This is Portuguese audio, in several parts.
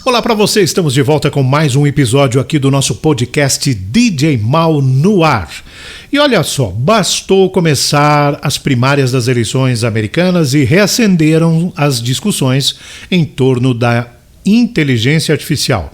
Olá para você, estamos de volta com mais um episódio aqui do nosso podcast DJ Mal no ar. E olha só, bastou começar as primárias das eleições americanas e reacenderam as discussões em torno da inteligência artificial.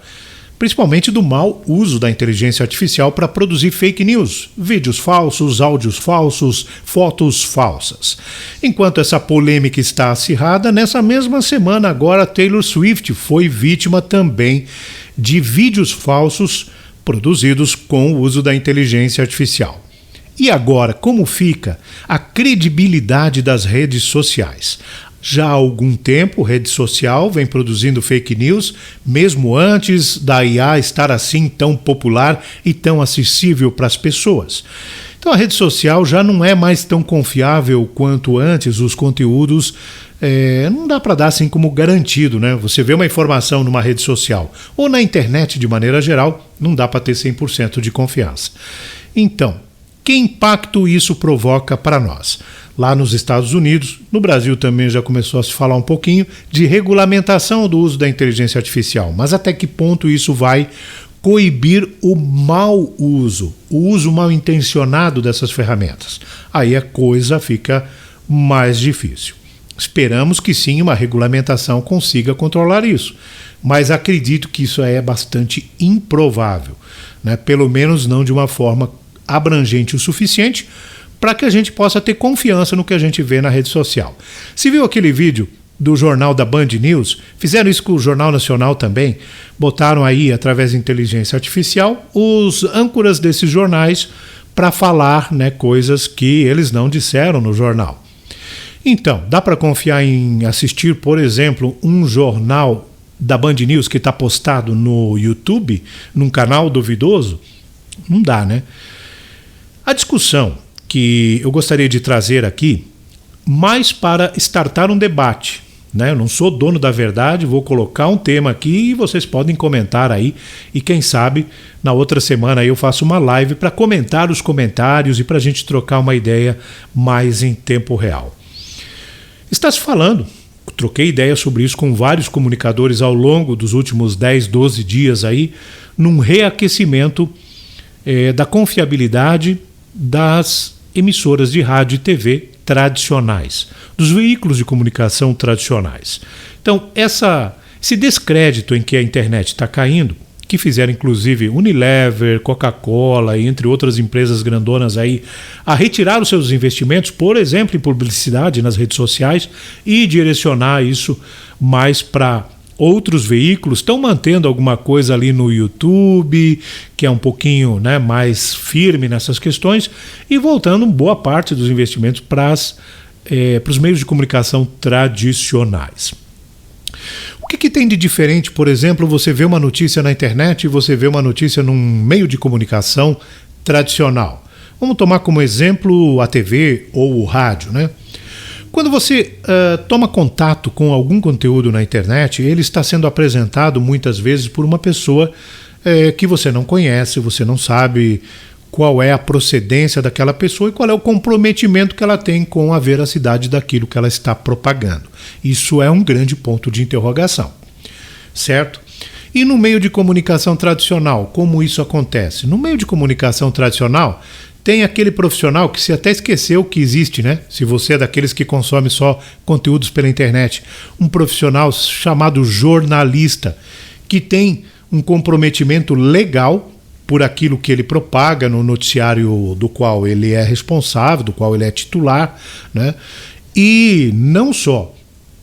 Principalmente do mau uso da inteligência artificial para produzir fake news, vídeos falsos, áudios falsos, fotos falsas. Enquanto essa polêmica está acirrada, nessa mesma semana agora Taylor Swift foi vítima também de vídeos falsos produzidos com o uso da inteligência artificial. E agora, como fica a credibilidade das redes sociais? Já há algum tempo, rede social vem produzindo fake news, mesmo antes da IA estar assim tão popular e tão acessível para as pessoas. Então a rede social já não é mais tão confiável quanto antes, os conteúdos não dá para dar assim como garantido, né? Você vê uma informação numa rede social ou na internet de maneira geral, não dá para ter 100% de confiança. Então, que impacto isso provoca para nós? Lá nos Estados Unidos, no Brasil também já começou a se falar um pouquinho de regulamentação do uso da inteligência artificial, mas até que ponto isso vai coibir o mau uso, o uso mal intencionado dessas ferramentas? Aí a coisa fica mais difícil. Esperamos que sim, uma regulamentação consiga controlar isso, mas acredito que isso é bastante improvável, né? Pelo menos não de uma forma abrangente o suficiente para que a gente possa ter confiança no que a gente vê na rede social. Se viu aquele vídeo do jornal da Band News, fizeram isso com o Jornal Nacional também, botaram aí, através de inteligência artificial, os âncoras desses jornais para falar, né, coisas que eles não disseram no jornal. Então, dá para confiar em assistir, por exemplo, um jornal da Band News que está postado no YouTube, num canal duvidoso? Não dá, né? A discussão que eu gostaria de trazer aqui, mais para startar um debate, né? Eu não sou dono da verdade, vou colocar um tema aqui e vocês podem comentar aí, e quem sabe na outra semana aí eu faço uma live para comentar os comentários e para a gente trocar uma ideia mais em tempo real. Está se falando, troquei ideia sobre isso com vários comunicadores ao longo dos últimos 10, 12 dias aí, num reaquecimento da confiabilidade das emissoras de rádio e TV tradicionais, dos veículos de comunicação tradicionais. Então, esse descrédito em que a internet está caindo, que fizeram inclusive Unilever, Coca-Cola e entre outras empresas grandonas aí, a retirar os seus investimentos, por exemplo, em publicidade nas redes sociais e direcionar isso mais para outros veículos, estão mantendo alguma coisa ali no YouTube, que é um pouquinho, né, mais firme nessas questões, e voltando boa parte dos investimentos para os meios de comunicação tradicionais. O que tem de diferente, por exemplo, você vê uma notícia na internet e você vê uma notícia num meio de comunicação tradicional? Vamos tomar como exemplo a TV ou o rádio, né? Quando você toma contato com algum conteúdo na internet, ele está sendo apresentado muitas vezes por uma pessoa que você não conhece, você não sabe qual é a procedência daquela pessoa e qual é o comprometimento que ela tem com a veracidade daquilo que ela está propagando. Isso é um grande ponto de interrogação, certo? E no meio de comunicação tradicional, como isso acontece? No meio de comunicação tradicional, tem aquele profissional que se até esqueceu que existe, né? Se você é daqueles que consome só conteúdos pela internet, um profissional chamado jornalista, que tem um comprometimento legal por aquilo que ele propaga no noticiário do qual ele é responsável, do qual ele é titular, né? E não só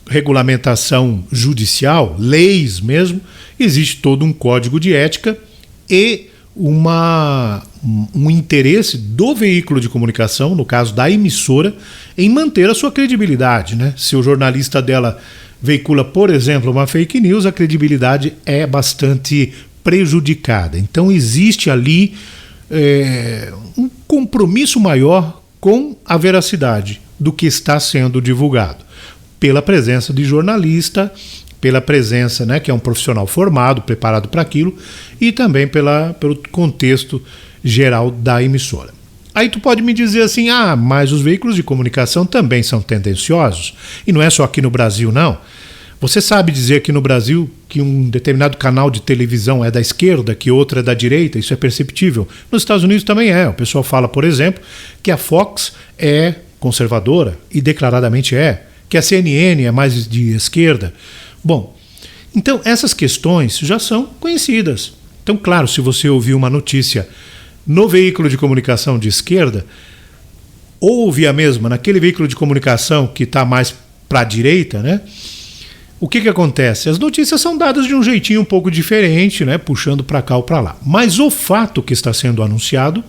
regulamentação judicial, leis mesmo, existe todo um código de ética e um interesse do veículo de comunicação, no caso da emissora, em manter a sua credibilidade, né? Se o jornalista dela veicula, por exemplo, uma fake news, a credibilidade é bastante prejudicada. Então existe ali um compromisso maior com a veracidade do que está sendo divulgado, pela presença de jornalista, pela presença, né, que é um profissional formado, preparado para aquilo, e também pelo contexto geral da emissora. Aí tu pode me dizer assim, mas os veículos de comunicação também são tendenciosos, e não é só aqui no Brasil não. Você sabe dizer aqui no Brasil que um determinado canal de televisão é da esquerda, que outro é da direita? Isso é perceptível. Nos Estados Unidos também é. O pessoal fala, por exemplo, que a Fox é conservadora, e declaradamente é, que a CNN é mais de esquerda. Bom, então essas questões já são conhecidas. Então, claro, se você ouvir uma notícia no veículo de comunicação de esquerda, ou ouvir a mesma naquele veículo de comunicação que está mais para a direita, né? O que acontece? As notícias são dadas de um jeitinho um pouco diferente, né? Puxando para cá ou para lá. Mas o fato que está sendo anunciado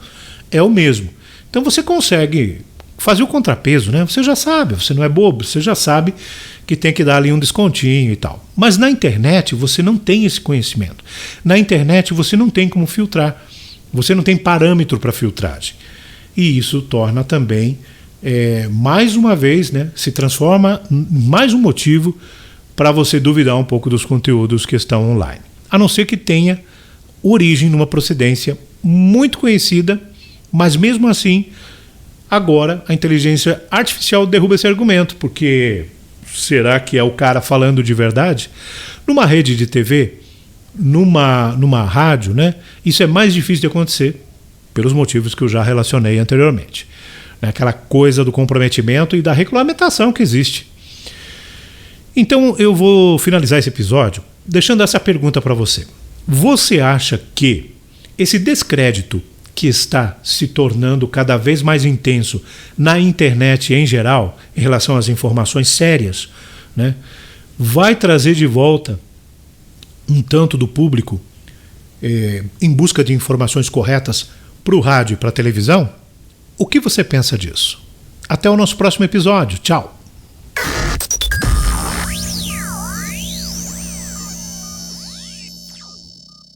é o mesmo. Então você consegue fazer o contrapeso, né? Você já sabe, você não é bobo, você já sabe que tem que dar ali um descontinho e tal. Mas na internet você não tem esse conhecimento. Na internet você não tem como filtrar. Você não tem parâmetro para filtragem. E isso torna também, mais uma vez, né? Se transforma em mais um motivo para você duvidar um pouco dos conteúdos que estão online. A não ser que tenha origem numa procedência muito conhecida, mas mesmo assim, agora a inteligência artificial derruba esse argumento, porque será que é o cara falando de verdade? Numa rede de TV, numa rádio, né, isso é mais difícil de acontecer, pelos motivos que eu já relacionei anteriormente. Aquela coisa do comprometimento e da regulamentação que existe. Então eu vou finalizar esse episódio deixando essa pergunta para você. Você acha que esse descrédito que está se tornando cada vez mais intenso na internet em geral, em relação às informações sérias, né, vai trazer de volta um tanto do público em busca de informações corretas para o rádio e para a televisão? O que você pensa disso? Até o nosso próximo episódio. Tchau!